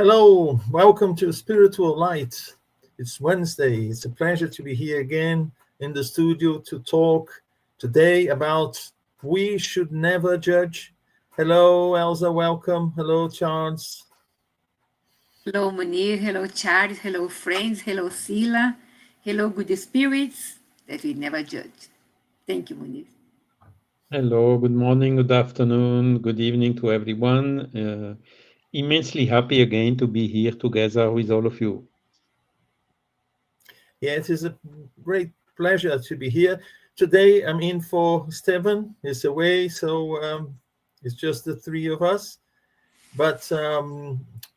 Hello, welcome to Spiritual Light. It's Wednesday. It's a pleasure to be here again in the studio to talk today about we should never judge. Hello, Elsa, welcome. Hello, Charles. Hello, Munir. Hello, Charles. Hello, friends. Hello, Sila. Hello, good spirits that we never judge. Thank you, Munir. Hello, good morning, good afternoon, good evening to everyone. Immensely happy again to be here together with all of you. Yeah, it is a great pleasure to be here. Today I'm in for Stevan. He's away, so it's just the three of us. But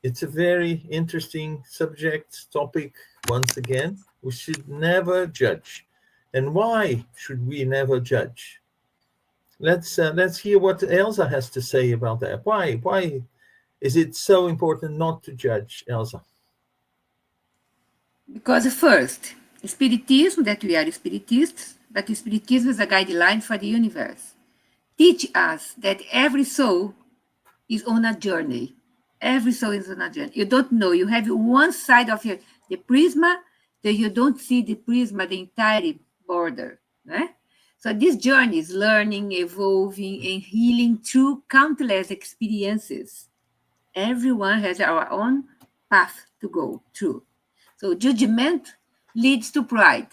it's a very interesting subject topic once again. We should never judge. And why should we never judge? Let's hear what Elsa has to say about that. Why is it so important not to judge, Elsa? Because first, Spiritism, that we are Spiritists, but Spiritism is a guideline for the universe. Teach us that every soul is on a journey. Every soul is on a journey. You don't know. You have one side of the prisma that you don't see the prisma, the entire border. Right? So this journey is learning, evolving, and healing through countless experiences. Everyone has our own path to go through. So judgment leads to pride.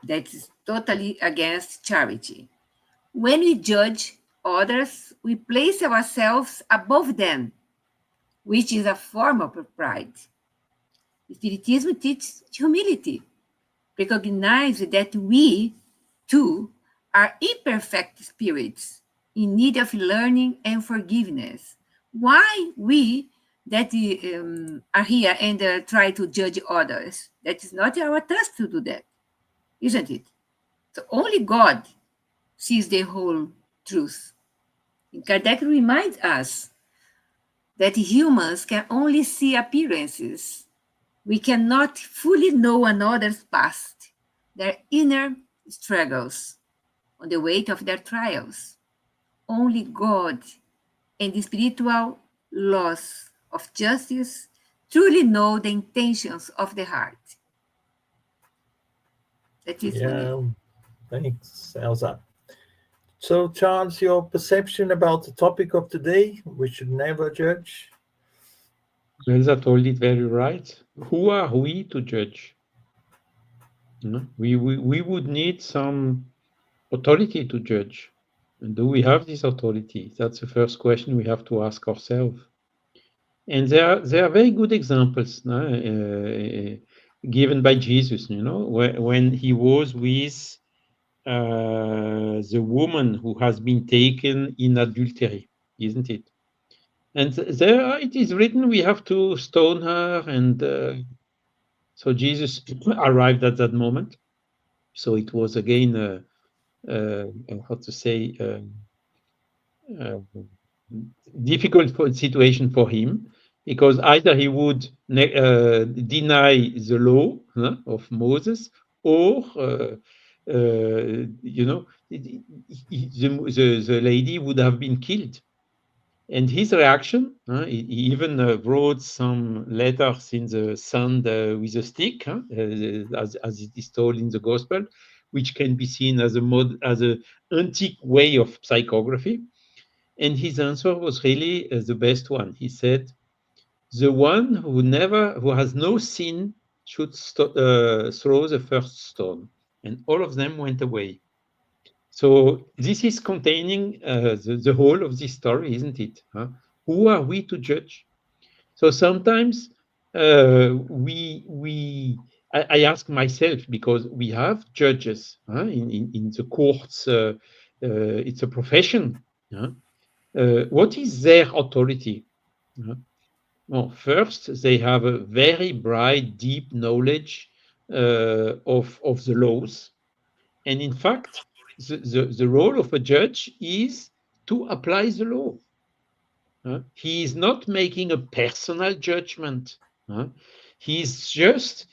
That is totally against charity. When we judge others, we place ourselves above them, which is a form of pride. Spiritism teaches humility. Recognize that we, too, are imperfect spirits in need of learning and forgiveness. Why we that are here and try to judge others? That is not our task to do that, isn't it? So only God sees the whole truth. And Kardec reminds us that humans can only see appearances. We cannot fully know another's past, their inner struggles, on the weight of their trials. Only God and the spiritual laws of justice truly know the intentions of the heart. That is Thanks, Elsa. So, Charles, your perception about the topic of today, we should never judge. Elsa told it very right. Who are we to judge? We would need some authority to judge. And do we have this authority? That's the first question we have to ask ourselves. And there are very good examples given by Jesus, when he was with the woman who has been taken in adultery, isn't it? And there it is written we have to stone her, and so Jesus arrived at that moment. So it was again, how to say, difficult situation for him, because either he would deny the law of Moses, or the lady would have been killed. And his reaction, he even wrote some letters in the sand with a stick, as it is told in the Gospel, which can be seen as an antique way of psychography. And his answer was really the best one. He said, "The one who has no sin should throw the first stone." And all of them went away. So this is containing the whole of this story, isn't it? Who are we to judge? So sometimes I ask myself, because we have judges in the courts. It's a profession. What is their authority? Well, first, they have a very bright, deep knowledge of the laws. And in fact, the role of a judge is to apply the law. He is not making a personal judgment. He's just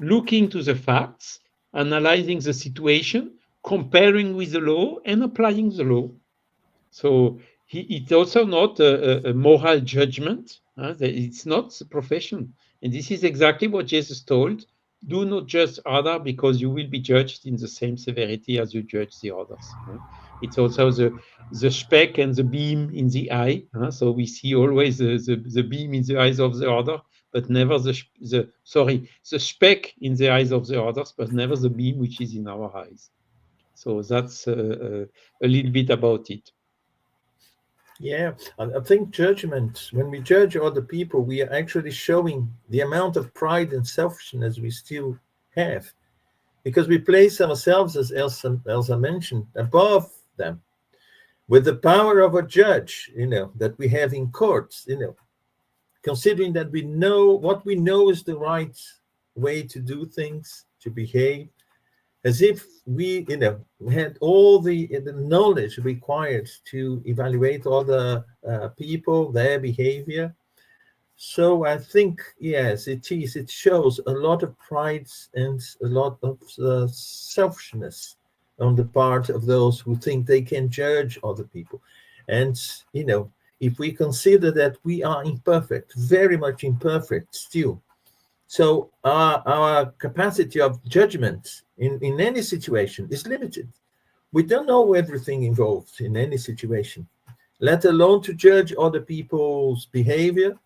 looking to the facts, analyzing the situation, comparing with the law, and applying the law. So it's also not a moral judgment. It's not a profession. And this is exactly what Jesus told. Do not judge others, because you will be judged in the same severity as you judge the others. It's also the speck and the beam in the eye. So we see always the beam in the eyes of the other, but never the speck in the eyes of the others, but never the beam which is in our eyes. So that's a little bit about it. Yeah, I think judgment, when we judge other people, we are actually showing the amount of pride and selfishness we still have, because we place ourselves, as Elsa mentioned, above them, with the power of a judge, that we have in courts, considering that we know what we know is the right way to do things, to behave, as if we, had all the knowledge required to evaluate other people, their behavior. So I think, yes, it is. It shows a lot of pride and a lot of selfishness on the part of those who think they can judge other people. And, if we consider that we are imperfect, very much imperfect still, so our capacity of judgment in any situation is limited. We don't know everything involved in any situation, let alone to judge other people's behavior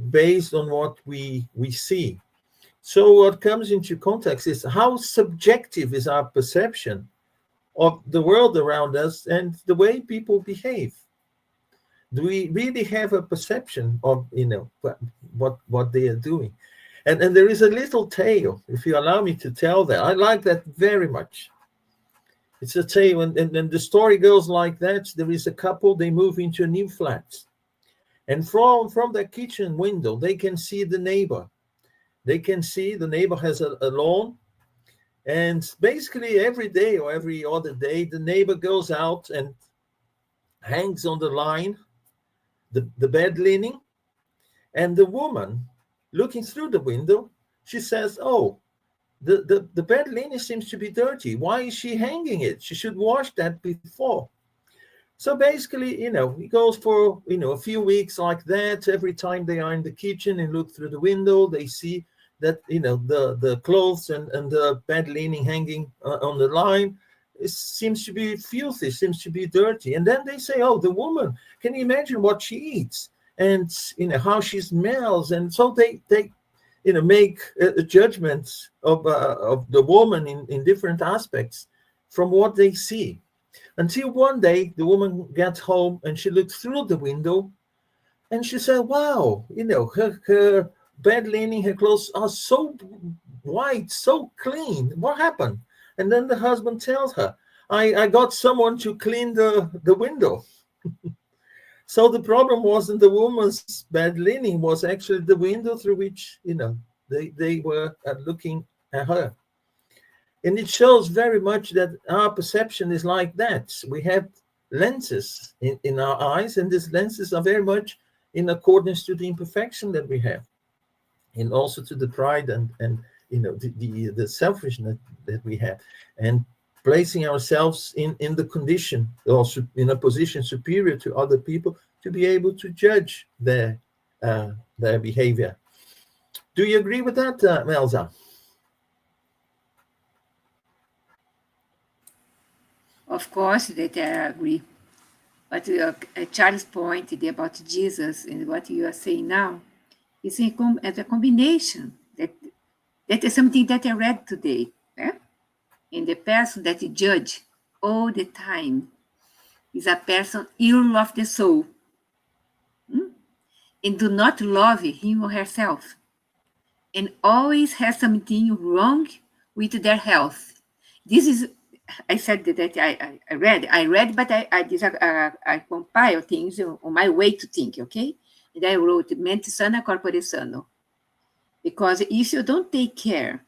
based on what we see. So what comes into context is how subjective is our perception of the world around us and the way people behave. Do we really have a perception of what they are doing? And there is a little tale, if you allow me to tell that. I like that very much. It's a tale, and the story goes like that. There is a couple, they move into a new flat. And from their kitchen window, they can see the neighbor. They can see the neighbor has a lawn. And basically every day or every other day, the neighbor goes out and hangs on the line the bed linen. And the woman, looking through the window, she says, oh, the bed linen seems to be dirty. Why is she hanging it? She should wash that before. So basically, it goes for, a few weeks like that. Every time they are in the kitchen and look through the window, they see that, the clothes and the bed linen hanging on the line, it seems to be filthy, seems to be dirty. And then they say, oh, the woman, can you imagine what she eats? And how she smells, and so they make a judgment of the woman in different aspects from what they see, until one day the woman gets home and she looks through the window, and she said, "Wow, her bed linen, her clothes are so white, so clean. What happened?" And then the husband tells her, "I got someone to clean the window." So the problem wasn't the woman's bed linen, was actually the window through which, they were looking at her. And it shows very much that our perception is like that. We have lenses in our eyes, and these lenses are very much in accordance to the imperfection that we have, and also to the pride and the selfishness that we have. And placing ourselves in the condition, also in a position superior to other people, to be able to judge their behavior. Do you agree with that, Elsa? Of course that I agree. But Charles' point about Jesus and what you are saying now is as a combination. That is something that I read today. And the person that you judge all the time is a person ill of the soul, and do not love him or herself, and always has something wrong with their health. This is, I said that I read, but I compile things on my way to think, okay? And I wrote mente sana, corpore sano. Because if you don't take care,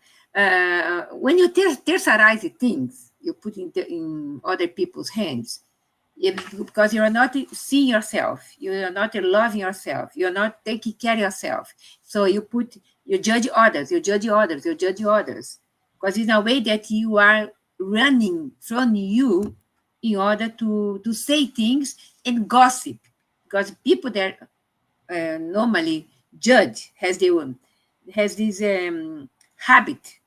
when you tercerize things, you put in other people's hands, because you're not seeing yourself, you're not loving yourself, you're not taking care of yourself. So you judge others, because in a way that you are running from you in order to say things and gossip, because people that normally judge has this habit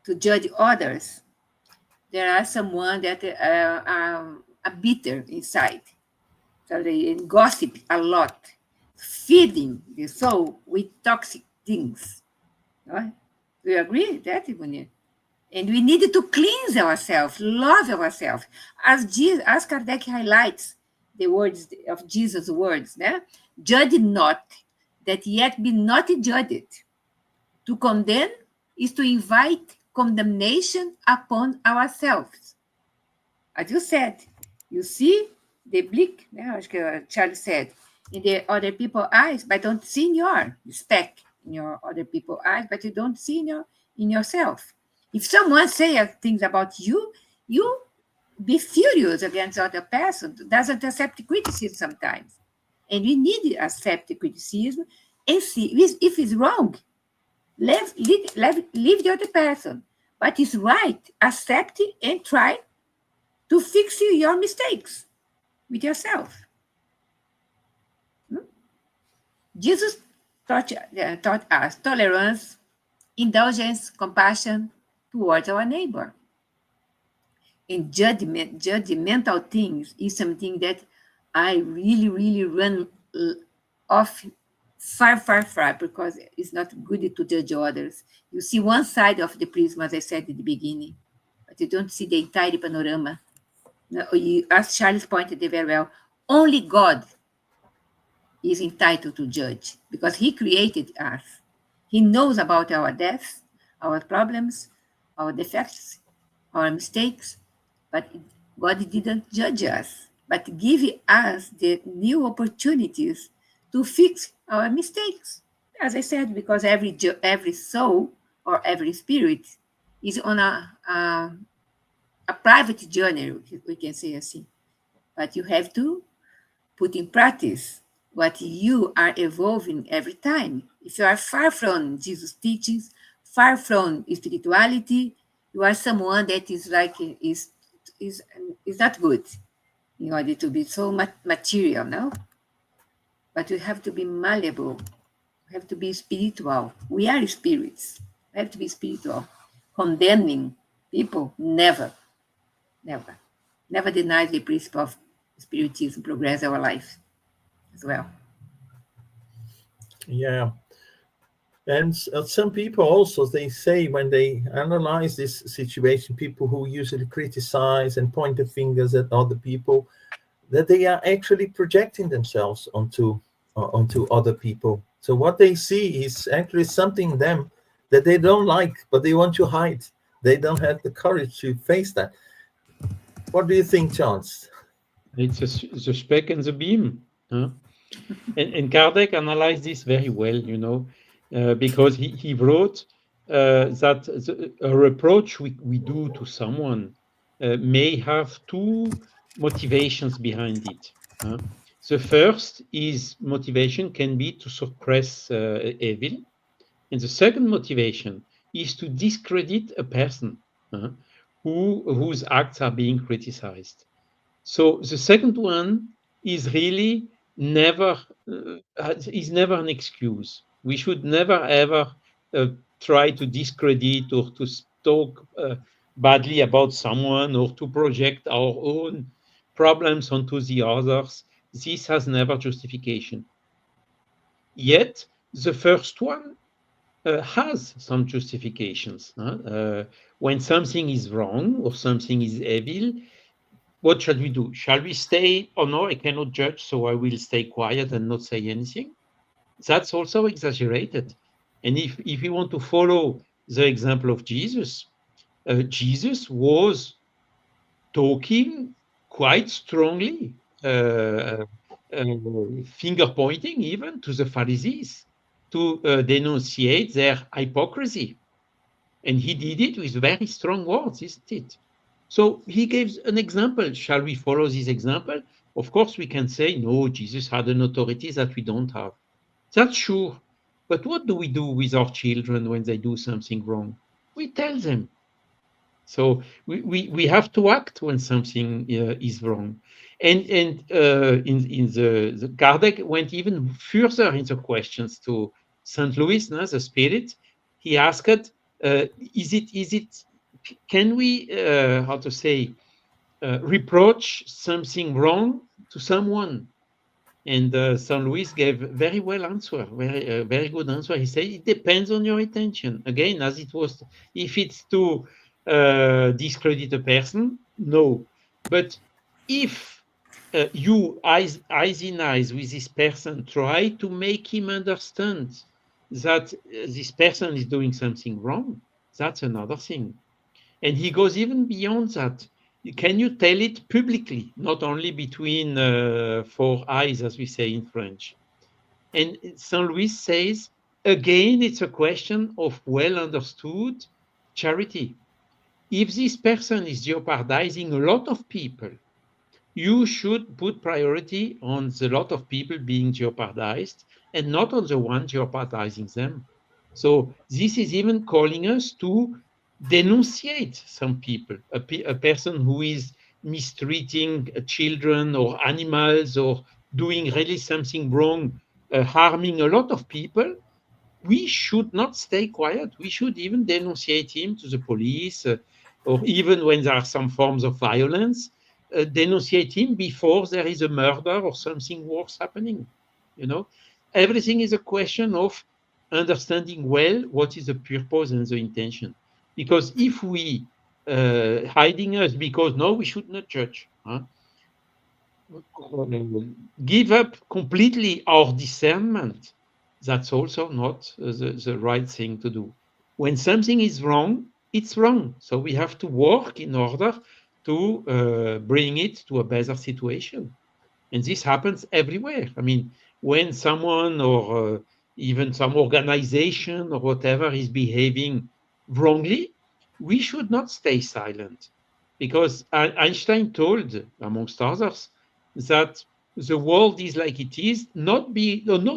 to judge others. There are someone that are bitter inside, so they gossip a lot, feeding the soul with toxic things. Right? Do you agree with that, Munir? And we need to cleanse ourselves, love ourselves, as Kardec highlights the words of Jesus' words. Judge not, that yet be not judged. To condemn is to invite condemnation upon ourselves. As you said, you see the blick, acho que Charlie said, in the other people's eyes, but don't see in your speck, in your other people's eyes, but you don't see in yourself. If someone says things about you, you be furious against the other person, doesn't accept criticism sometimes. And we need to accept criticism and see if it's wrong. Leave the other person. But it's right. Accept it and try to fix your mistakes with yourself. Jesus taught us tolerance, indulgence, compassion towards our neighbor. And judgmental things is something that I really, really run off far, because it's not good to judge others. You see one side of the prism, as I said at the beginning, but you don't see the entire panorama. As Charles pointed out very well, only God is entitled to judge, because he created us. He knows about our deaths, our problems, our defects, our mistakes, but God didn't judge us, but give us the new opportunities to fix our mistakes. As I said, because every soul or every spirit is on a private journey, we can say assim. But you have to put in practice what you are evolving every time. If you are far from Jesus' teachings, far from spirituality, you are someone that is not good in order to be so material, no? But we have to be malleable. We have to be spiritual. We are spirits. We have to be spiritual. Condemning people, never denies the principle of spiritism, progress our life as well. Yeah. And some people also, they say when they analyze this situation, people who usually criticize and point the fingers at other people, that they are actually projecting themselves onto other people. So what they see is actually something in them that they don't like, but they want to hide. They don't have the courage to face that. What do you think, Charles? It's the speck and the beam. Huh? And Kardec analyzed this very well, because he wrote that a reproach we do to someone may have two motivations behind it. The first is motivation can be to suppress evil, and the second motivation is to discredit a person whose acts are being criticized. So the second one is really never an excuse. We should never ever try to discredit or to talk badly about someone or to project our own problems onto the others. This has never justification. Yet the first one has some justifications. When something is wrong or something is evil, what shall we do? Shall we stay? Oh no, I cannot judge, so I will stay quiet and not say anything. That's also exaggerated. And if you want to follow the example of Jesus, Jesus was talking quite strongly, finger pointing even to the Pharisees to denunciate their hypocrisy. And he did it with very strong words, isn't it? So he gives an example. Shall we follow this example? Of course, we can say, no, Jesus had an authority that we don't have. That's sure. But what do we do with our children when they do something wrong? We tell them. So we have to act when something is wrong. And in the Kardec went even further in the questions to Saint Louis, no, the spirit. He asked, can we, how to say, reproach something wrong to someone? And Saint Louis gave very well answer, very good answer. He said it depends on your intention. Again, as it was, if it's to discredit a person, no. But if you eyes in eyes with this person, try to make him understand that this person is doing something wrong, that's another thing. And he goes even beyond that. Can you tell it publicly, not only between four eyes, as we say in French? And Saint Louis says, again, it's a question of well understood charity. If this person is jeopardizing a lot of people, you should put priority on the lot of people being jeopardized and not on the one jeopardizing them. So this is even calling us to denunciate some people, a person who is mistreating children or animals or doing really something wrong, harming a lot of people. We should not stay quiet. We should even denunciate him to the police, or even when there are some forms of violence, denunciate him before there is a murder or something worse happening. You know, everything is a question of understanding well what is the purpose and the intention. Because if we hiding us because no, we should not judge. Huh? Give up completely our discernment, that's also not the right thing to do. When something is wrong, it's wrong. So we have to work in order to bring it to a better situation. And this happens everywhere. I mean, when someone or even some organization or whatever is behaving wrongly, we should not stay silent. Because Einstein told, amongst others, that the world is like it is, not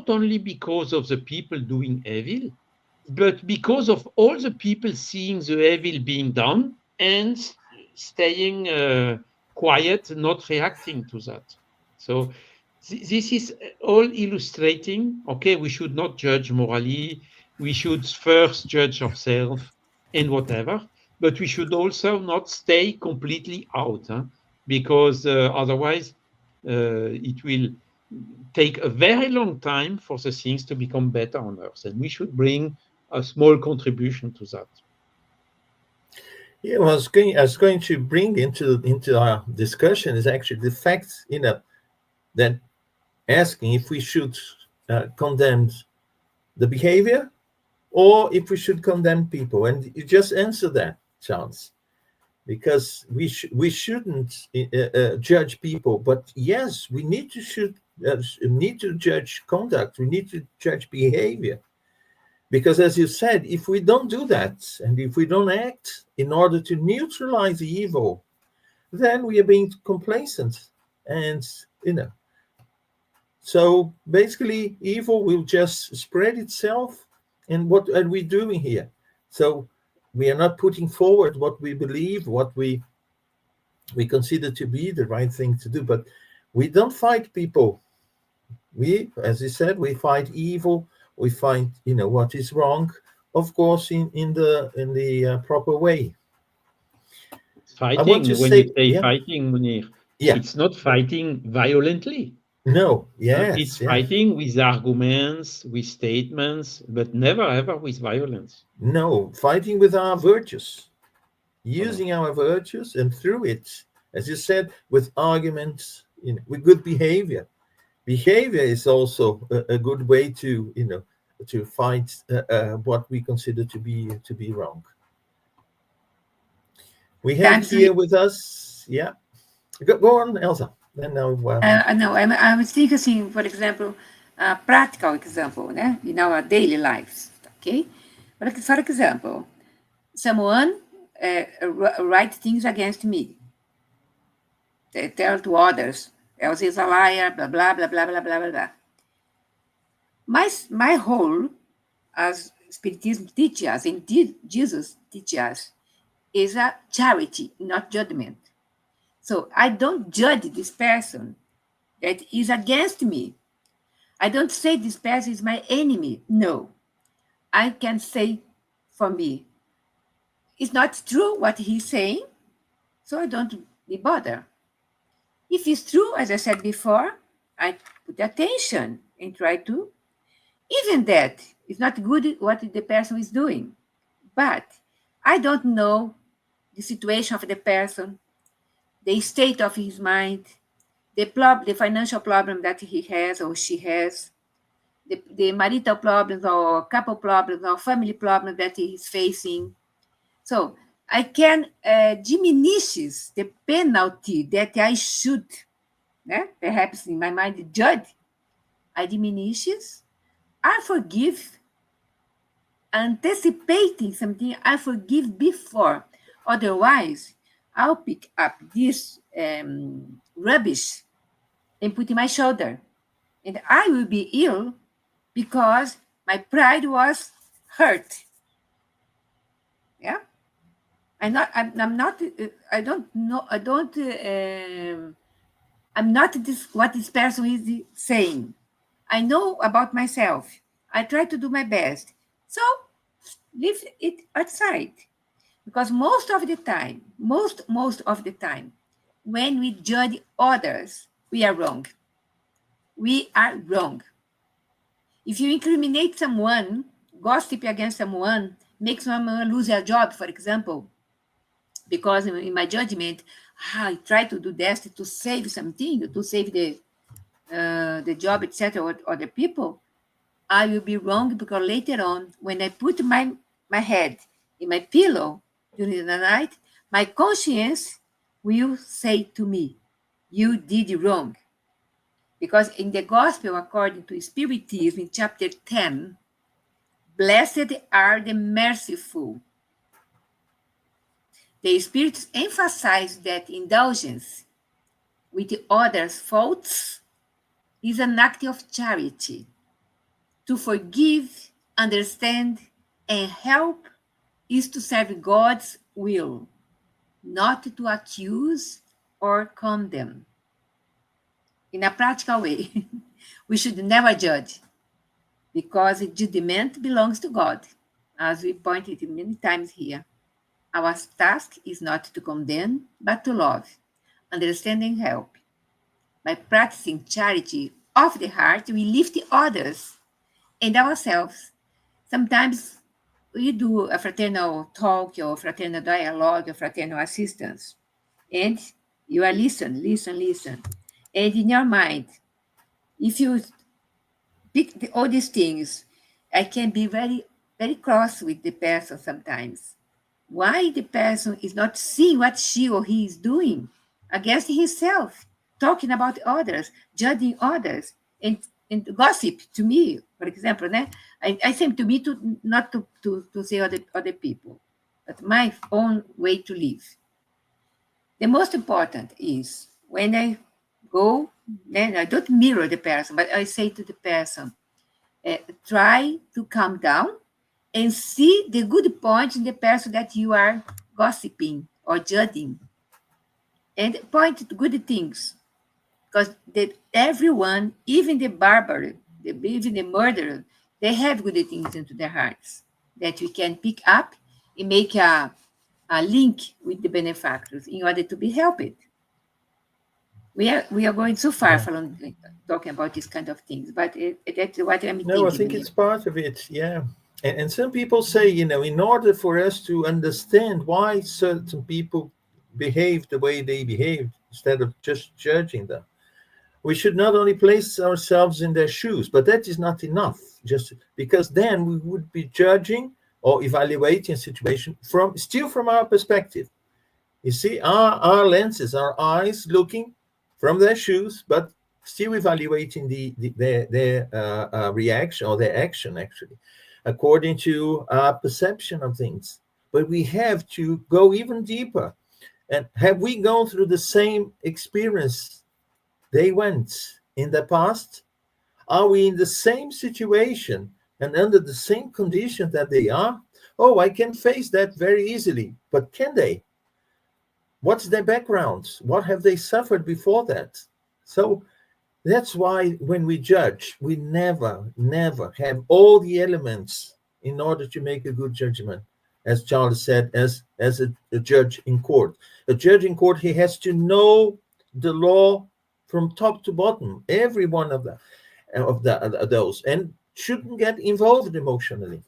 only because of the people doing evil, but because of all the people seeing the evil being done and staying quiet, not reacting to that. So this is all illustrating, okay, we should not judge morally, we should first judge ourselves and whatever, but we should also not stay completely out, huh? Because otherwise it will take a very long time for the things to become better on Earth, and we should bring a small contribution to that. Yeah, well, I was going to bring into our discussion is actually the fact, that asking if we should condemn the behavior or if we should condemn people, and you just answer that, Charles, because we shouldn't judge people, but yes, we need to judge conduct. We need to judge behavior. Because as you said, if we don't do that, and if we don't act in order to neutralize the evil, then we are being complacent. And, so basically evil will just spread itself. And what are we doing here? So we are not putting forward what we believe, what we consider to be the right thing to do. But we don't fight people. We, as you said, we fight evil. We find what is wrong, of course, in the proper way. Fighting, when you say fighting, Munir, it's not fighting violently. No, it's fighting with arguments, with statements, but never ever with violence. No, fighting with our virtues, using our virtues, and through it, as you said, with arguments, with good behavior. Behavior is also a good way to to fight what we consider to be wrong. We have here with us, go on, Elsa. Then now, no, I was thinking, for example, a practical example, in our daily lives, okay? But for example, someone write things against me. They tell to others, Elsa is a liar, blah, blah, blah, blah, blah, blah, blah, blah. My role, as Spiritism teaches us, and Jesus teaches us, is a charity, not judgment. So I don't judge this person that is against me. I don't say this person is my enemy. No. I can say for me, it's not true what he's saying, so I don't be bothered. If it's true, as I said before, I put attention and try to. Even that, it's not good what the person is doing. But I don't know the situation of the person, the state of his mind, the financial problem that he has or she has, the marital problems or couple problems or family problems that he is facing. So I can diminishes the penalty that I should, perhaps in my mind, judge. I diminishes, I forgive, anticipating something, I forgive before. Otherwise, I'll pick up this rubbish and put in my shoulder. And I will be ill because my pride was hurt. Yeah? I'm not what this person is saying. I know about myself. I try to do my best. So leave it outside. Because most of the time, when we judge others, we are wrong. We are wrong. If you incriminate someone, gossip against someone, make someone lose their job, for example, because in my judgment, I try to do this to save something, to save the job, etc., or other people, I will be wrong because later on, when I put my head in my pillow during the night, my conscience will say to me, you did wrong. Because in the Gospel, according to Spiritism, in chapter 10, blessed are the merciful. The Spirits emphasize that indulgence with others' faults is an act of charity. To forgive, understand, and help is to serve God's will, not to accuse or condemn. In a practical way, we should never judge, because judgment belongs to God, as we pointed many times here. Our task is not to condemn, but to love, understand, and help. By practicing charity of the heart, we lift others and ourselves. Sometimes we do a fraternal talk or fraternal dialogue or fraternal assistance, and you are listen. And in your mind, if you pick all these things, I can be very, very cross with the person sometimes. Why the person is not seeing what she or he is doing against himself, talking about others, judging others, and gossip to me, for example. I think to me not to say other people, but my own way to live. The most important is when I go, then I don't mirror the person, but I say to the person, try to calm down and see the good points in the person that you are gossiping or judging, and point to good things, because everyone, even the barber, even the murderer, they have good things into their hearts that we can pick up and make a link with the benefactors in order to be helped. We are going so far from talking about these kind of things, but that's what I'm thinking. No, I think it's part of it, yeah. And some people say, in order for us to understand why certain people behave the way they behave, instead of just judging them, we should not only place ourselves in their shoes, but that is not enough, just because then we would be judging or evaluating a situation from our perspective. You see, our lenses, our eyes looking from their shoes, but still evaluating their reaction or their action, actually, according to our perception of things. But we have to go even deeper. And have we gone through the same experience they went in the past? Are we in the same situation and under the same conditions that they are? oh, I can face that very easily. But can they? What's their background? What have they suffered before that? So that's why when we judge, we never have all the elements in order to make a good judgment. As Charles said, as a judge in court. A judge in court, he has to know the law from top to bottom, every one of those, and shouldn't get involved emotionally.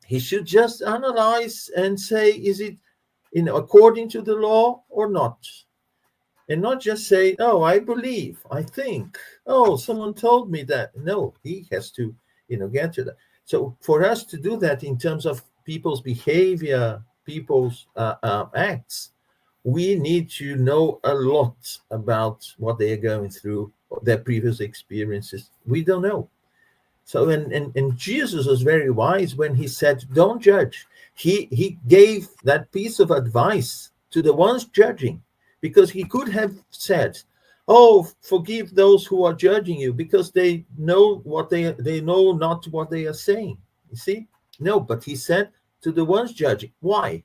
He should just analyze and say, is it according to the law or not? And not just say, oh, I believe, I think, oh, someone told me that. No, he has to, get to that. So for us to do that in terms of people's behavior, people's acts, we need to know a lot about what they are going through, their previous experiences. We don't know. So, and Jesus was very wise when he said, don't judge. He gave that piece of advice to the ones judging, because he could have said, oh, forgive those who are judging you, because they know they know not what they are saying. You see? No, but he said to the ones judging. Why?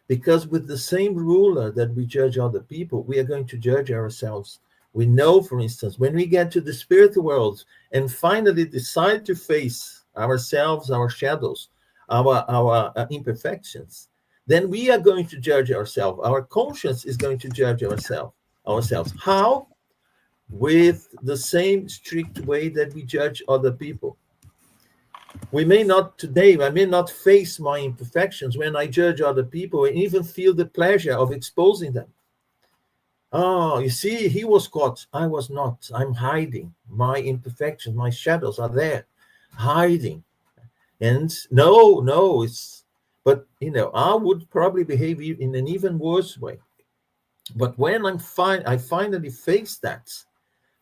Because with the same ruler that we judge other people, we are going to judge ourselves. We know, for instance, when we get to the spiritual world and finally decide to face ourselves, our shadows, our imperfections, then we are going to judge ourselves. Our conscience is going to judge ourselves. How? With the same strict way that we judge other people. I may not face my imperfections when I judge other people and even feel the pleasure of exposing them. Oh, you see, he was caught. I was not. I'm hiding. My imperfections, my shadows are there, hiding. And no, but I would probably behave in an even worse way. But when I finally face that,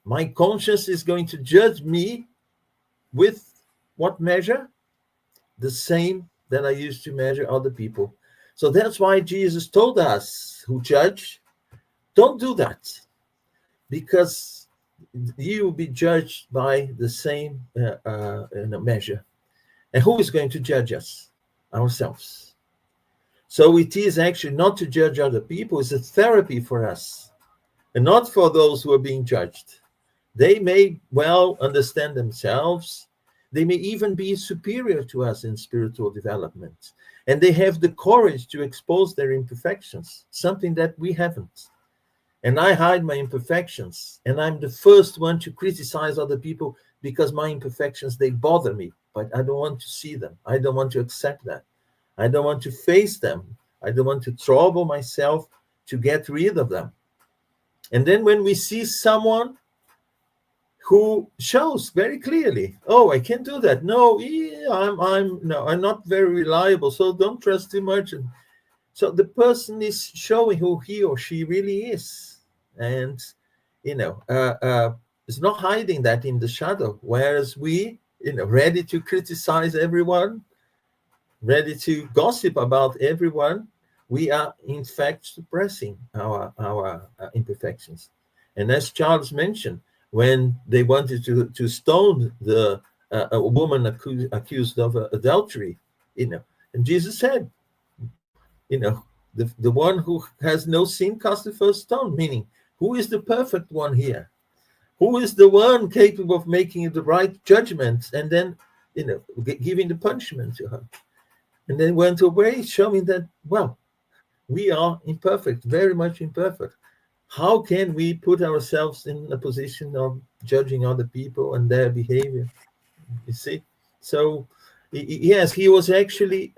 my conscience is going to judge me with what measure? The same that I used to measure other people. So that's why Jesus told us who judge, don't do that, because you will be judged by the same measure. And who is going to judge us? Ourselves. So it is actually not to judge other people, it's a therapy for us, and not for those who are being judged. They may well understand themselves. They may even be superior to us in spiritual development. And they have the courage to expose their imperfections, something that we haven't. And I hide my imperfections, and I'm the first one to criticize other people because my imperfections, they bother me, but I don't want to see them. I don't want to accept that. I don't want to face them. I don't want to trouble myself to get rid of them. And then when we see someone who shows very clearly, oh, I can't do that. No, I'm not very reliable, so don't trust too much. And so the person is showing who he or she really is, and is not hiding that in the shadow. Whereas we, ready to criticize everyone, ready to gossip about everyone, we are in fact suppressing our imperfections. And as Charles mentioned, when they wanted to stone a woman accused of adultery, and Jesus said, the one who has no sin cast the first stone, meaning who is the perfect one here? Who is the one capable of making the right judgment and then, giving the punishment to her? And then went away, showing that, well, we are imperfect, very much imperfect. How can we put ourselves in a position of judging other people and their behavior? You see? So, yes, he was actually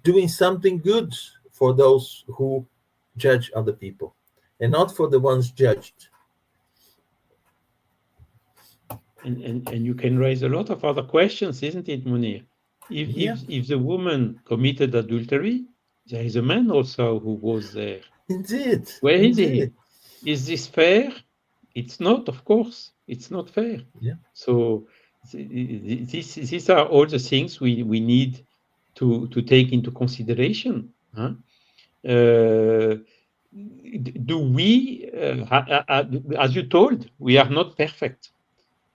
doing something good for those who judge other people and not for the ones judged. And you can raise a lot of other questions, isn't it, Munir? If the woman committed adultery, there is a man also who was there. Indeed. Where is he? Is this fair? It's not, of course. It's not fair. Yeah. So these are all the things we need to take into consideration. Huh? Do we, as you told, we are not perfect.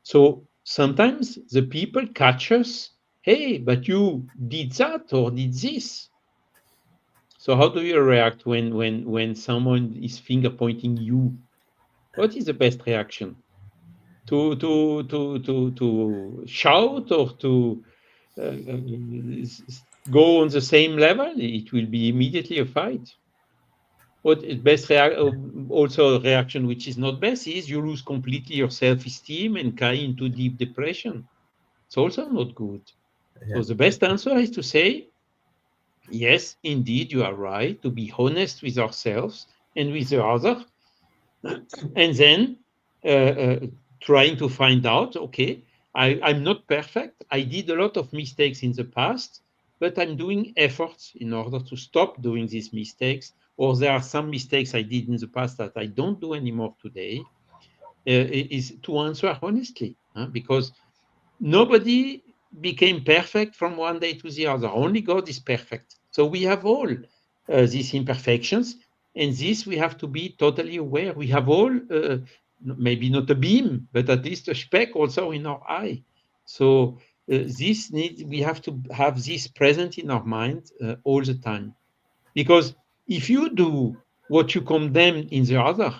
So sometimes the people catch us hey, but you did that or did this. So how do you react when someone is finger pointing you? What is the best reaction? To shout or to go on the same level? It will be immediately a fight. What is best also a reaction which is not best is you lose completely your self-esteem and go into deep depression. It's also not good. Yeah. So the best answer is to say, yes, indeed, you are right, to be honest with ourselves and with the other, and then trying to find out, okay, I'm not perfect. I did a lot of mistakes in the past, but I'm doing efforts in order to stop doing these mistakes. Or there are some mistakes I did in the past that I don't do anymore today. Is to answer honestly, because nobody became perfect from one day to the other. Only God is perfect. So we have all these imperfections, and this we have to be totally aware. We have all, maybe not a beam, but at least a speck also in our eye. So we have to have this present in our mind all the time. Because if you do what you condemn in the other,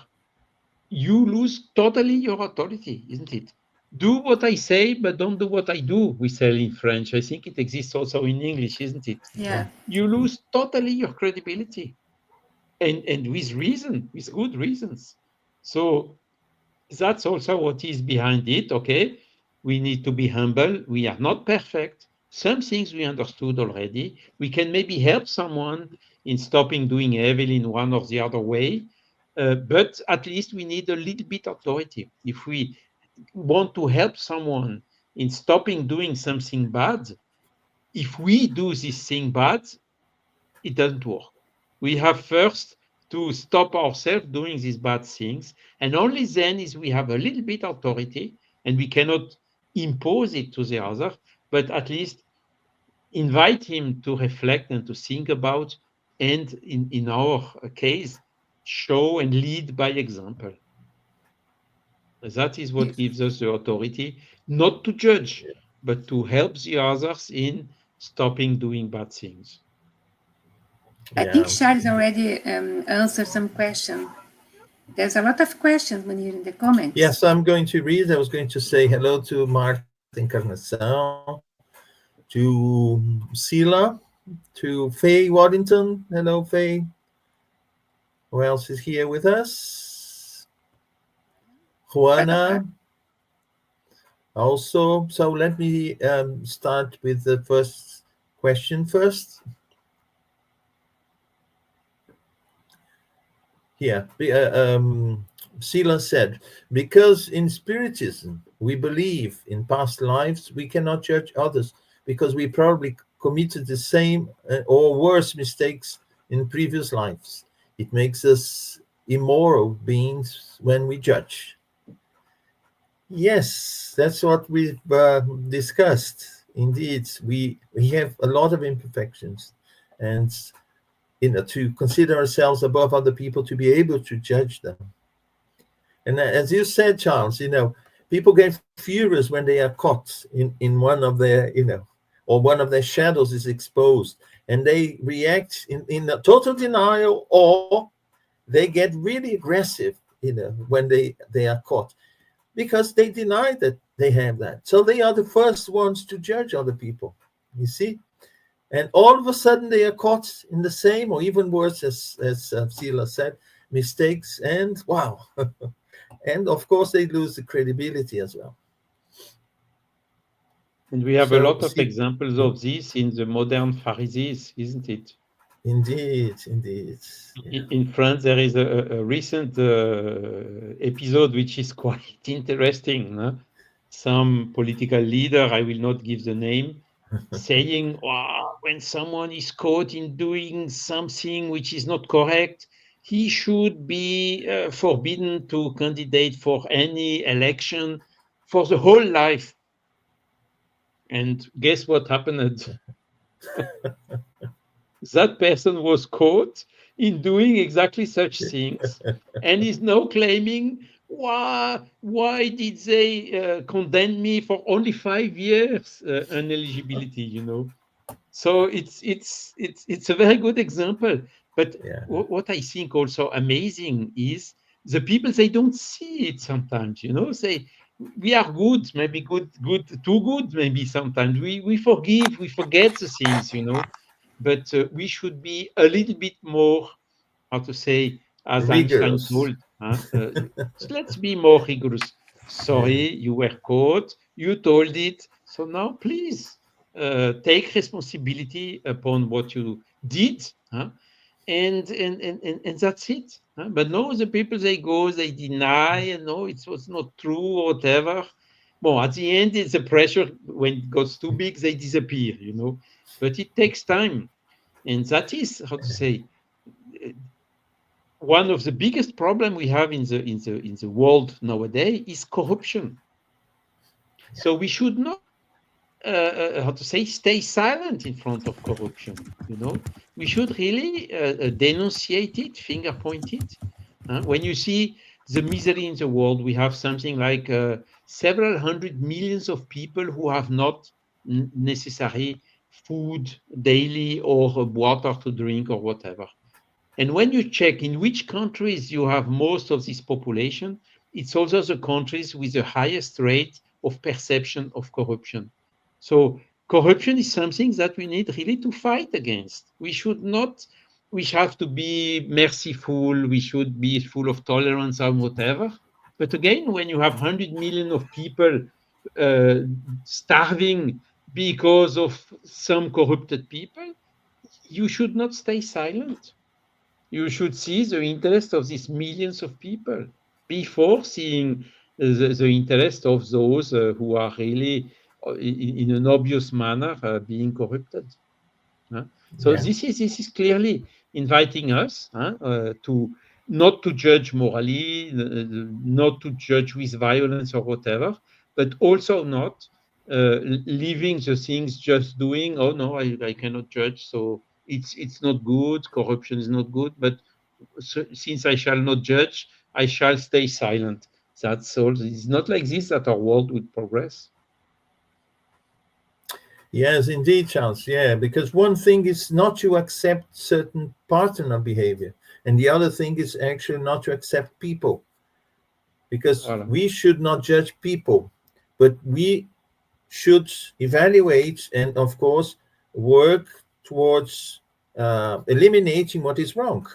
you lose totally your authority, isn't it? Do what I say, but don't do what I do, we say in French. I think it exists also in English, isn't it? Yeah. You lose totally your credibility. And with reason, with good reasons. So that's also what is behind it, okay? We need to be humble. We are not perfect. Some things we understood already. We can maybe help someone in stopping doing evil in one or the other way. But at least we need a little bit authority. If we want to help someone in stopping doing something bad, if we do this thing bad, it doesn't work. We have first to stop ourselves doing these bad things, and only then is we have a little bit authority, and we cannot impose it to the other, but at least invite him to reflect and to think about, and in our case, show and lead by example. That is what Yes. gives us the authority, not to judge, but to help the others in stopping doing bad things. I think Charles already answered some question. There's a lot of questions, Munir, in the comments. Yes, I'm going to read. I was going to say hello to Martin Encarnação, to Sila, to Faye Waddington. Hello, Faye. Who else is here with us? Juana. Also, so let me start with the first question first. Here, Sila said, because in Spiritism, we believe in past lives, we cannot judge others because we probably committed the same or worse mistakes in previous lives. It makes us immoral beings when we judge. Yes, that's what we've discussed. Indeed, we have a lot of imperfections, and to consider ourselves above other people, to be able to judge them. And as you said, Charles, people get furious when they are caught in one of their, or one of their shadows is exposed, and they react in a total denial, or they get really aggressive, when they are caught, because they deny that they have that. So they are the first ones to judge other people, you see? And all of a sudden they are caught in the same, or even worse, as Sila said, mistakes, and wow. And of course they lose the credibility as well. And we have a lot of examples of this in the modern Pharisees, isn't it? Indeed. Yeah. In France, there is a recent episode which is quite interesting. No? Some political leader, I will not give the name, saying, when someone is caught in doing something which is not correct, he should be forbidden to candidate for any election for the whole life. And guess what happened? That person was caught in doing exactly such things and is now claiming why did they condemn me for only 5 years ineligibility? So it's a very good example. But Yeah. what I think also amazing is the people, they don't see it sometimes. Say we are good, maybe good, too good, maybe sometimes we forgive, we forget the things. But we should be a little bit more, how to say, as Einstein Rigorous. told, so let's be more rigorous. Yeah. Sorry, you were caught, you told it, so now please take responsibility upon what you did, and that's it. But no, the people, they go, they deny, and no, it was not true or whatever. Well, at the end, it's the pressure. When it gets too big, they disappear. But it takes time, and that is, how to say, one of the biggest problem we have in the world nowadays is corruption. So we should not, how to say, stay silent in front of corruption. We should really denunciate it, finger point it. When you see the misery in the world, we have something like several hundred millions of people who have not necessary food daily or water to drink or whatever. And when you check in which countries you have most of this population, it's also the countries with the highest rate of perception of corruption. So corruption is something that we need really to fight against. We have to be merciful, we should be full of tolerance or whatever. But again, when you have 100 million of people uh, starving because of some corrupted people, you should not stay silent. You should see the interest of these millions of people before seeing the interest of those who are really, in an obvious manner, being corrupted. So Yeah. this is clearly inviting us to not to judge morally, not to judge with violence or whatever, but also not leaving the things just doing. Oh no, I cannot judge, so it's not good. Corruption is not good, but since I shall not judge, I shall stay silent. That's all. It's not like this that our world would progress. Yes, indeed, Charles. Yeah, because one thing is not to accept certain partner behavior, and the other thing is actually not to accept people, because Voilà. we should not judge people, but we should evaluate and, of course, work towards eliminating what is wrong.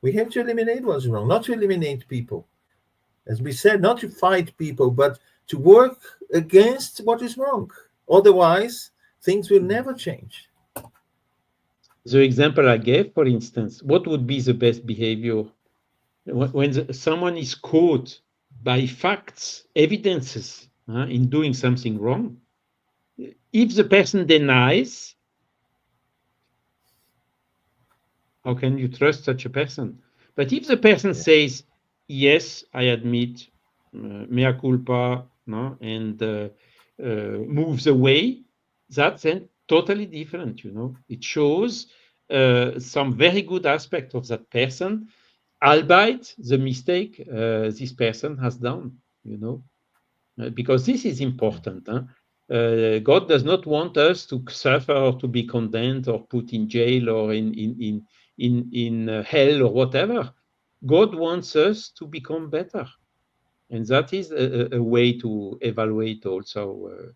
We have to eliminate what's wrong, not to eliminate people. As we said, not to fight people, but to work against what is wrong. Otherwise, things will never change. The example I gave, for instance, what would be the best behavior when someone is caught by facts, evidences in doing something wrong? If the person denies, how can you trust such a person? But if the person says, yes, I admit, mea culpa, no, and moves away, that's then totally different. It shows some very good aspect of that person, albeit the mistake this person has done, because this is important. God does not want us to suffer or to be condemned or put in jail or in hell or whatever. God wants us to become better, and that is a way to evaluate also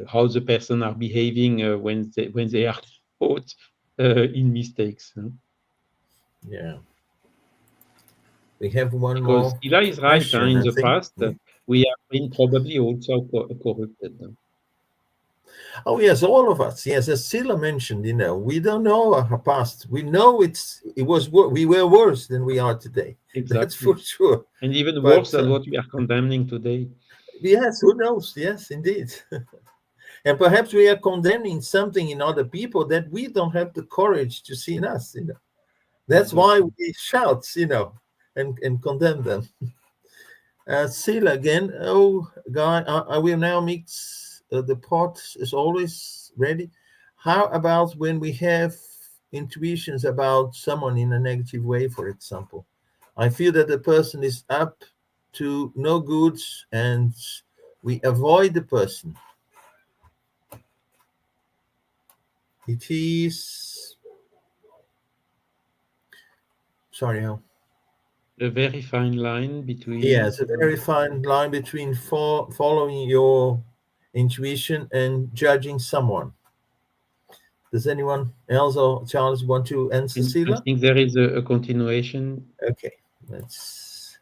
how the person are behaving when they are caught in mistakes. Yeah. We have one Because more Ila is right. question, In I the think. past, we have been probably also corrupted. Oh yes, all of us. Yes, as Sila mentioned, we don't know our past. We know we were worse than we are today. That's Exactly. for sure. And even worse But than what we are condemning today. yes, who knows? Yes, indeed. And perhaps we are condemning something in other people that we don't have the courage to see in us. That's why Exactly. we shout, and condemn them. Sila again. Oh, guy, I will now mix the pot is always ready. How about when we have intuitions about someone in a negative way, for example? I feel that the person is up to no good and we avoid the person. It is, sorry, how? A very fine line between. Yes, a very fine line between following your intuition and judging someone. Does anyone else or Charles want to answer, I Silvia? think there is a continuation. Okay, let's.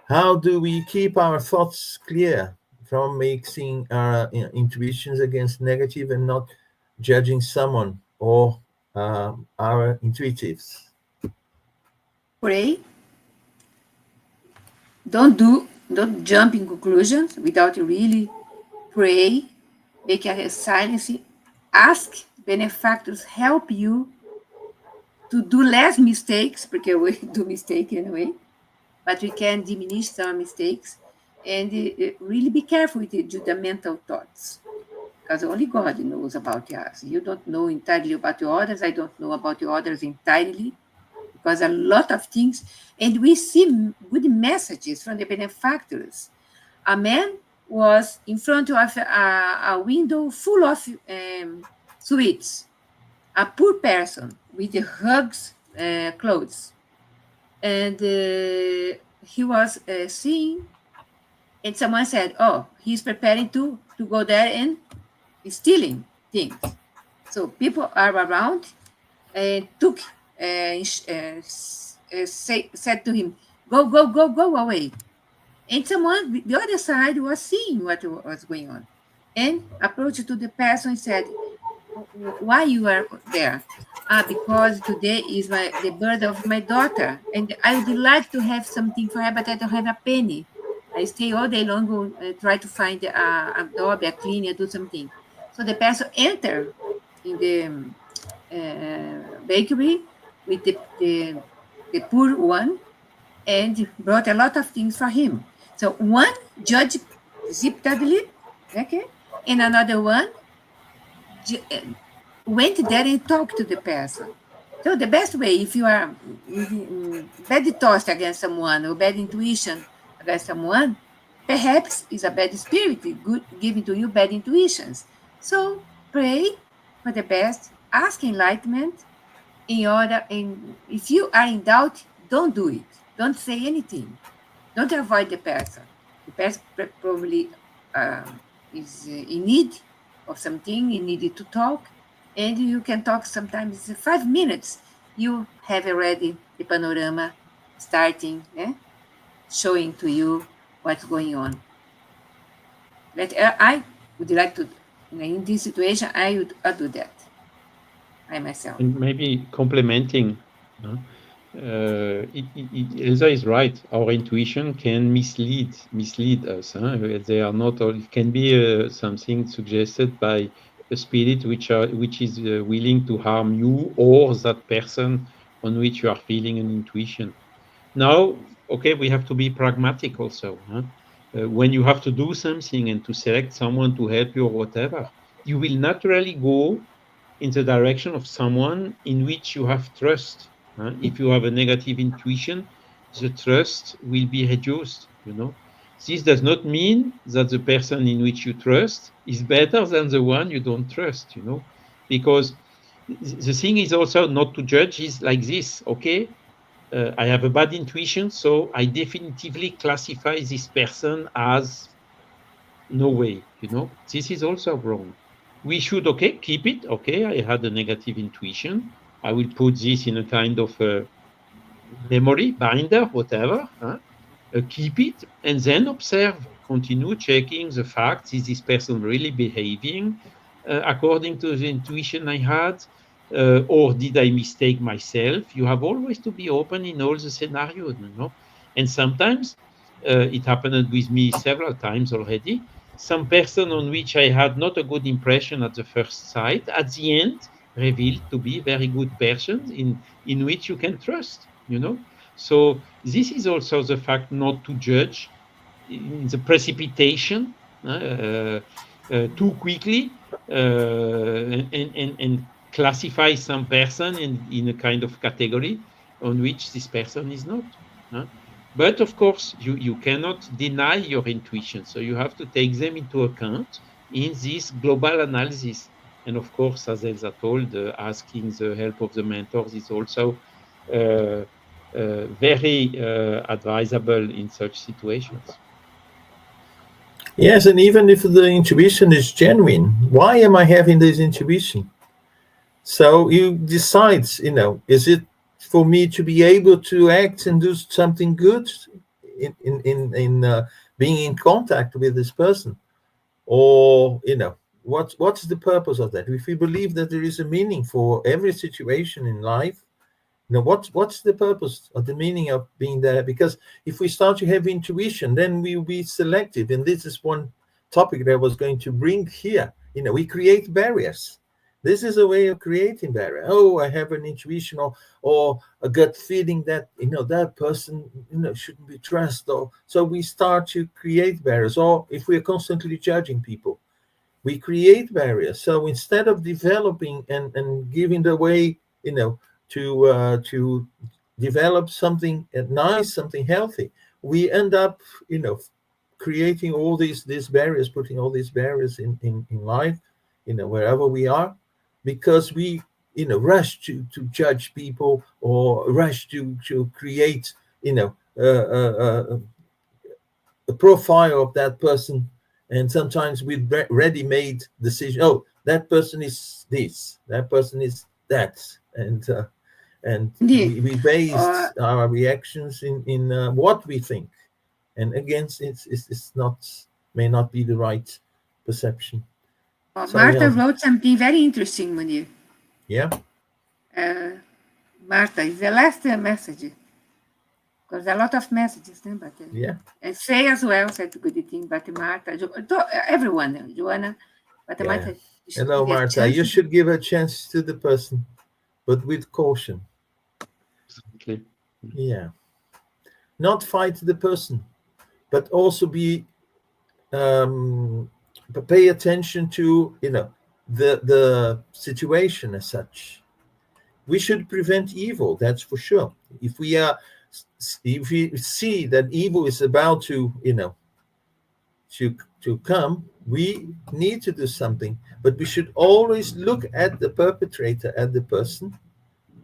How do we keep our thoughts clear from mixing our intuitions against negative and not judging someone or our intuitives? Pray. Don't jump in conclusions without really pray. Make a silence. Ask benefactors help you to do less mistakes, because we do mistake anyway, but we can diminish some mistakes, and really be careful with the judgmental thoughts, because only God knows about us. You don't know entirely about the others. I don't know about the others entirely, because a lot of things, and we see good messages from the benefactors. A man was in front of a window full of sweets. A poor person with the hugs clothes, and he was seeing, and someone said, "Oh, he's preparing to go there and stealing things." So people are around and took said to him, "Go, go, go, go away." And someone, the other side, was seeing what was going on, and approached to the person and said, "Why you are there?" Because today is the birthday of my daughter, and I would like to have something for her, but I don't have a penny. I stay all day long, try to find a job, a cleaner, do something. So the person entered in the bakery with the poor one and brought a lot of things for him. So one judged precipitately, okay, and another one went there and talked to the person. So the best way, if you are bad thoughts against someone or bad intuition against someone, perhaps is a bad spirit good, giving to you bad intuitions. So pray for the best, ask enlightenment in order, and if you are in doubt, don't do it. Don't say anything. Don't avoid the person. The person probably is in need of something, he needed to talk, and you can talk sometimes 5 minutes. You have already the panorama starting, showing to you what's going on. But I would like to, in this situation, I would do that. I myself. And maybe complementing, Elsa is right. Our intuition can mislead us. They are not. It can be something suggested by a spirit which is willing to harm you or that person on which you are feeling an intuition. Now, okay, we have to be pragmatic also. When you have to do something and to select someone to help you or whatever, you will naturally go in the direction of someone in which you have trust. If you have a negative intuition, the trust will be reduced. This does not mean that the person in which you trust is better than the one you don't trust. Because the thing is also not to judge is like this. Okay, I have a bad intuition, so I definitively classify this person as no way. This is also wrong. We should, okay, keep it. Okay, I had a negative intuition. I will put this in a kind of memory binder, whatever. Keep it and then observe. Continue checking the facts. Is this person really behaving according to the intuition I had? Or did I mistake myself? You have always to be open in all the scenarios, And sometimes it happened with me several times already. Some person on which I had not a good impression at the first sight, at the end revealed to be very good persons in which you can trust, So this is also the fact not to judge in the precipitation too quickly and classify some person in a kind of category on which this person is not. But of course, you cannot deny your intuition. So you have to take them into account in this global analysis. And of course, as Elsa told, asking the help of the mentors is also very advisable in such situations. Yes, and even if the intuition is genuine, why am I having this intuition? So you decide, is it for me to be able to act and do something good in being in contact with this person? Or, what's the purpose of that? If we believe that there is a meaning for every situation in life, what's the purpose or the meaning of being there? Because if we start to have intuition, then we will be selective. And this is one topic that I was going to bring here. We create barriers. This is a way of creating barrier. Oh, I have an intuition or a gut feeling that that person shouldn't be trusted. Or so we start to create barriers. Or if we are constantly judging people, we create barriers. So instead of developing and giving the way, to develop something nice, something healthy, we end up, creating all these barriers, putting all these barriers in life, wherever we are, because we, rush to judge people or rush to create, a profile of that person, and sometimes with ready-made decision. Oh, that person is this, that person is that, and we based our reactions in what we think, and again, it's not, may not be the right perception. Martha wrote something very interesting, Munir. Yeah. Martha, is the last message. Because a lot of messages, né? But yeah. And Faye as well said good thing, but Martha, everyone, Joanna, but Yeah. Martha. Hello, Martha. You should give a chance to the person, but with caution. Exactly. Yeah. Not fight the person, but also be pay attention to the situation as such. We should prevent evil, that's for sure. If we see that evil is about to come, we need to do something. But we should always look at the perpetrator, at the person,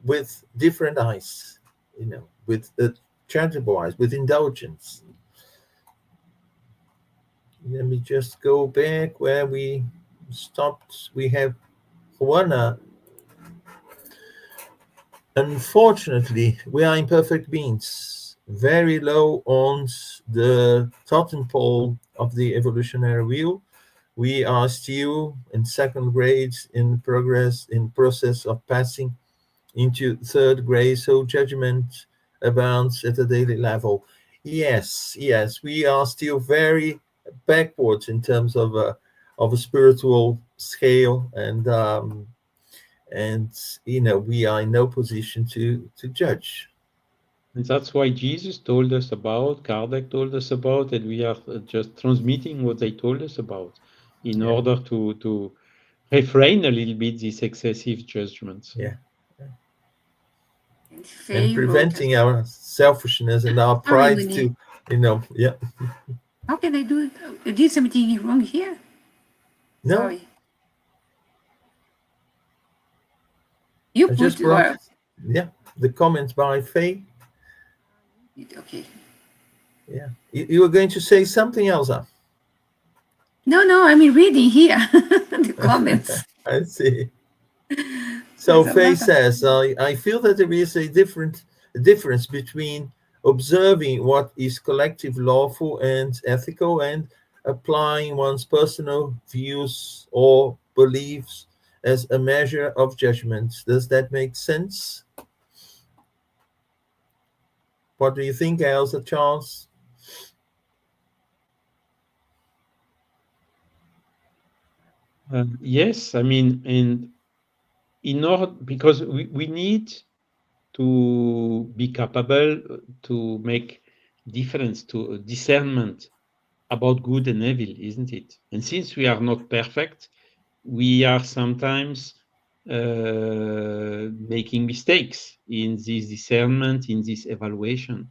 with different eyes, with charitable eyes, with indulgence. Let me just go back where we stopped. We have Juana. Unfortunately, we are imperfect beings, very low on the totem pole of the evolutionary wheel. We are still in second grade, in process of passing into third grade, so judgment abounds at a daily level. Yes, we are still very backwards in terms of a spiritual scale, and we are in no position to judge. And that's why Jesus told us about, Kardec told us about, and we are just transmitting what they told us about in order to refrain a little bit these excessive judgments. Yeah. And preventing our selfishness and our pride to, yeah. How can I do it? I did something wrong here? No. Sorry. You just brought, the comments by Faye. Okay. Yeah. You were going to say something, Elsa? No, I'm reading here the comments. I see. So Faye says, I feel that there is a difference between observing what is collective lawful and ethical and applying one's personal views or beliefs as a measure of judgment. Does that make sense? What do you think, Elsa, Charles? Yes, I mean, and in order, because we need to be capable to make difference, to discernment about good and evil, isn't it? And since we are not perfect, we are sometimes making mistakes in this discernment, in this evaluation.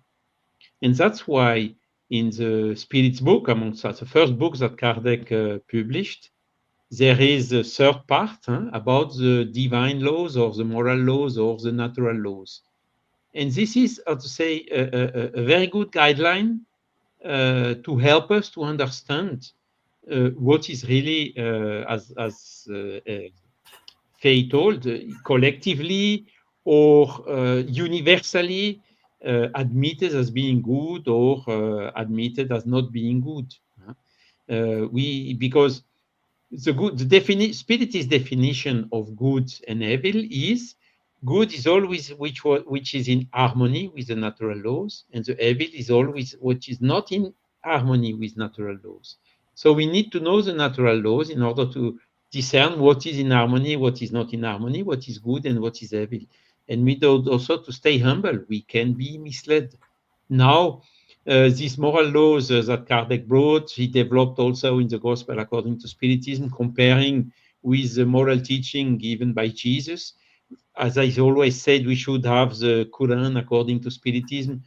And that's why in the Spirit's book, amongst the first book that Kardec published, there is a third part about the divine laws or the moral laws or the natural laws. And this is, how to say, a very good guideline to help us to understand what is really, as Faye told, collectively or universally admitted as being good or admitted as not being good. Because the Spiritist definition of good and evil is good is always which is in harmony with the natural laws, and the evil is always which is not in harmony with natural laws. So we need to know the natural laws in order to discern what is in harmony, what is not in harmony, what is good and what is evil. And we need also to stay humble. We can be misled. Now, these moral laws that Kardec brought, he developed also in the Gospel according to Spiritism, comparing with the moral teaching given by Jesus. As I always said, we should have the Quran according to Spiritism,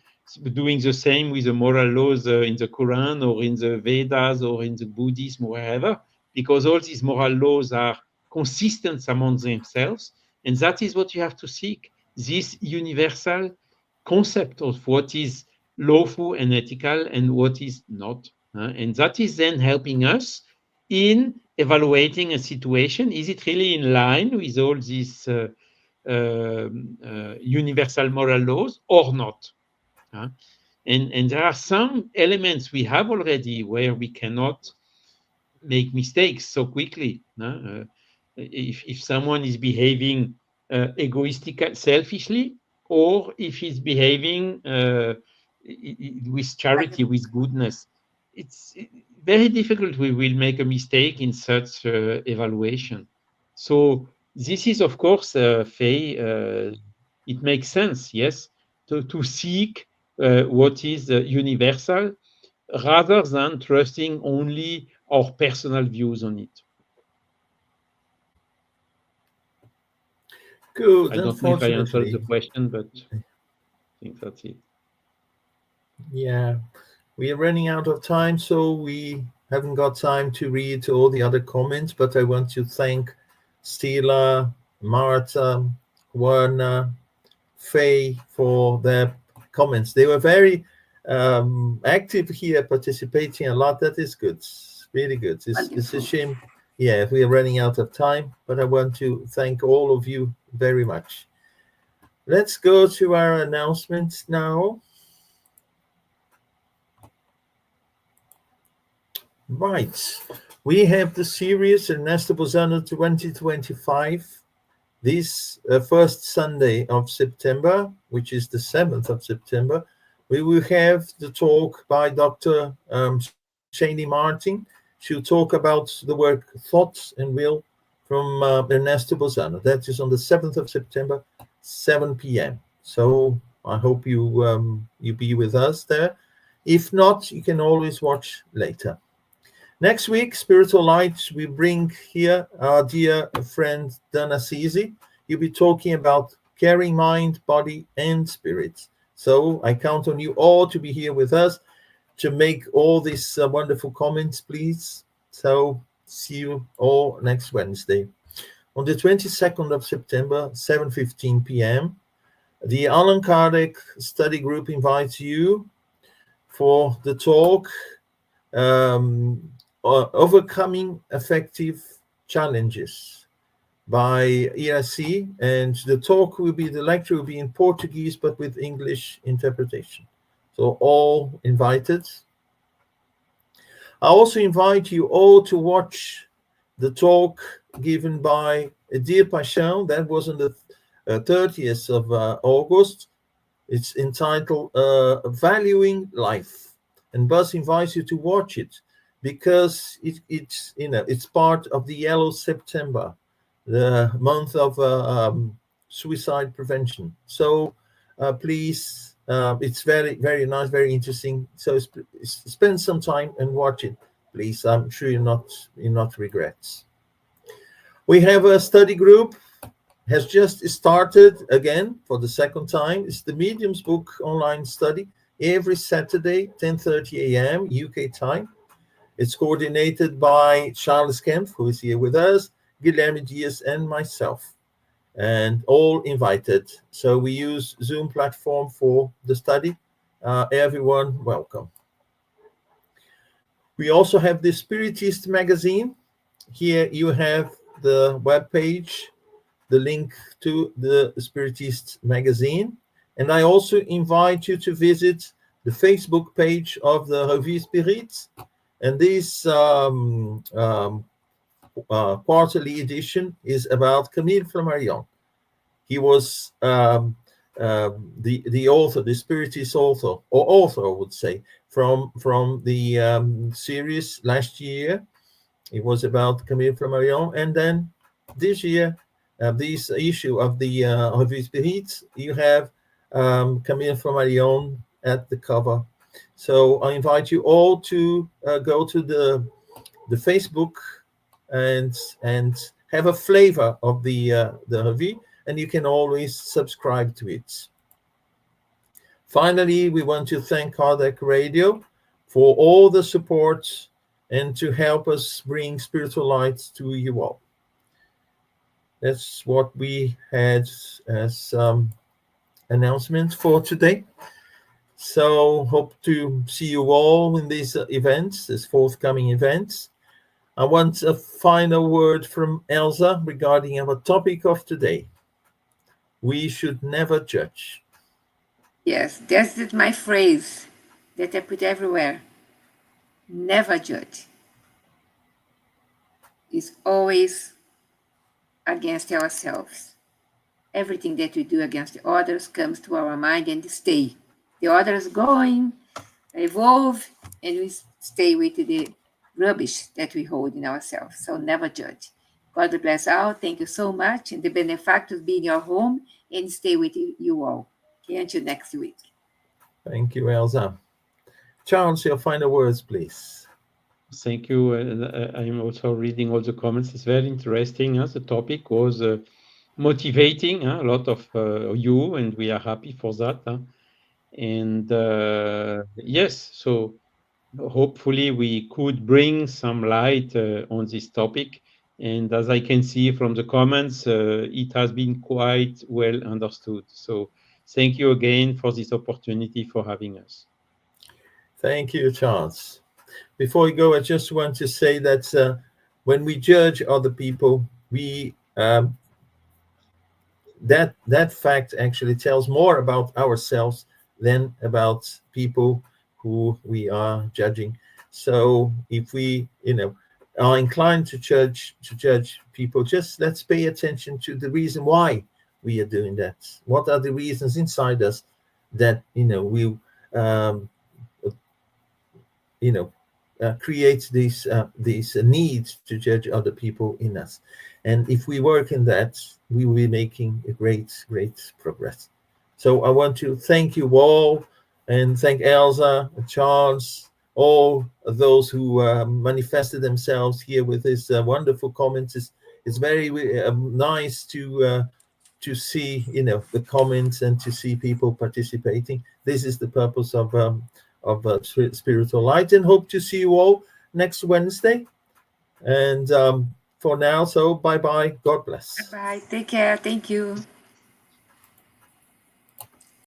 doing the same with the moral laws in the Quran or in the Vedas or in the Buddhism, wherever, because all these moral laws are consistent among themselves. And that is what you have to seek, this universal concept of what is lawful and ethical and what is not. And that is then helping us in evaluating a situation. Is it really in line with all these universal moral laws or not? And there are some elements we have already where we cannot make mistakes so quickly. If someone is behaving egoistically, selfishly, or if he's behaving with charity, with goodness, it's very difficult. We will make a mistake in such evaluation. So this is, of course, Faye, it makes sense, yes, to seek what is universal rather than trusting only our personal views on it. Good. I don't know if I answered the question, but I think that's it. Yeah, we are running out of time, so we haven't got time to read all the other comments, but I want to thank Stila, Marta, Werner, Faye for their comments. They were very active here, participating a lot. That is good. Really good. It's a shame. Yeah, we are running out of time, but I want to thank all of you very much. Let's go to our announcements now. Right. We have the series Ernesto Bozano 2025. This first Sunday of September, which is the 7th of September, we will have the talk by Dr. Shani Martin. She'll talk about the work Thoughts and Will from Ernesto Bozano. That is on the 7th of September, 7 p.m. So I hope you be with us there. If not, you can always watch later. Next week, Spiritual Light, we bring here our dear friend Dan Assisi. He'll be talking about caring mind, body, and spirit. So I count on you all to be here with us to make all these wonderful comments, please. So see you all next Wednesday. On the 22nd of September, 7:15 p.m., the Allan Kardec study group invites you for the talk Overcoming Effective Challenges by ERC, and the lecture will be in Portuguese but with English interpretation. So all invited. I also invite you all to watch the talk given by Edir Paixão. That was on the 30th of August. It's entitled Valuing Life, and Buzz invites you to watch it, because it's part of the Yellow September, the month of suicide prevention. So please, it's very, very nice, very interesting. So spend some time and watch it, please. I'm sure you'll not regret. We have a study group, has just started again for the second time. It's the Medium's Book online study. every Saturday, 10:30 a.m. UK time. It's coordinated by Charles Kempf, who is here with us, Guilherme Dias, and myself, and all invited. So we use Zoom platform for the study. Everyone, welcome. We also have the Spiritist magazine. Here you have the webpage, the link to the Spiritist magazine. And I also invite you to visit the Facebook page of the Revue Spirit. And this quarterly edition is about Camille Flammarion. He was the author, the Spiritist author, or author, I would say, from the series last year. It was about Camille Flammarion. And then this year, this issue of the Revue Spirit, you have Camille Flammarion at the cover. So I invite you all to go to the Facebook and have a flavor of the review, and you can always subscribe to it. Finally, we want to thank Kardec Radio for all the support and to help us bring spiritual light to you all. That's what we had as announcement for today. So hope to see you all in these events, these forthcoming events. I want a final word from Elsa regarding our topic of today. We should never judge. Yes, that's my phrase that I put everywhere. Never judge. It's always against ourselves. Everything that we do against the others comes to our mind and stay. The others going, evolve, and we stay with the rubbish that we hold in ourselves. So never judge. God bless all. Thank you so much. And the benefactors be in your home and stay with you all. Okay, until next week. Thank you, Elsa. Charles, your final words, please. Thank you. I'm also reading all the comments. It's very interesting. The topic was motivating a lot of you, and we are happy for that. And yes, so hopefully we could bring some light on this topic. And as I can see from the comments, it has been quite well understood. So thank you again for this opportunity for having us. Thank you, Charles. Before we go, I just want to say that when we judge other people, we that fact actually tells more about ourselves than about people who we are judging. So if we, are inclined to judge people, just let's pay attention to the reason why we are doing that. What are the reasons inside us that we create these needs to judge other people in us? And if we work in that, we will be making a great progress. So I want to thank you all and thank Elsa, Charles, all those who manifested themselves here with this wonderful comments. It's very nice to see the comments and to see people participating. This is the purpose of Spiritual Light, and hope to see you all next Wednesday. And for now, so bye-bye. God bless. Bye. Take care. Thank you.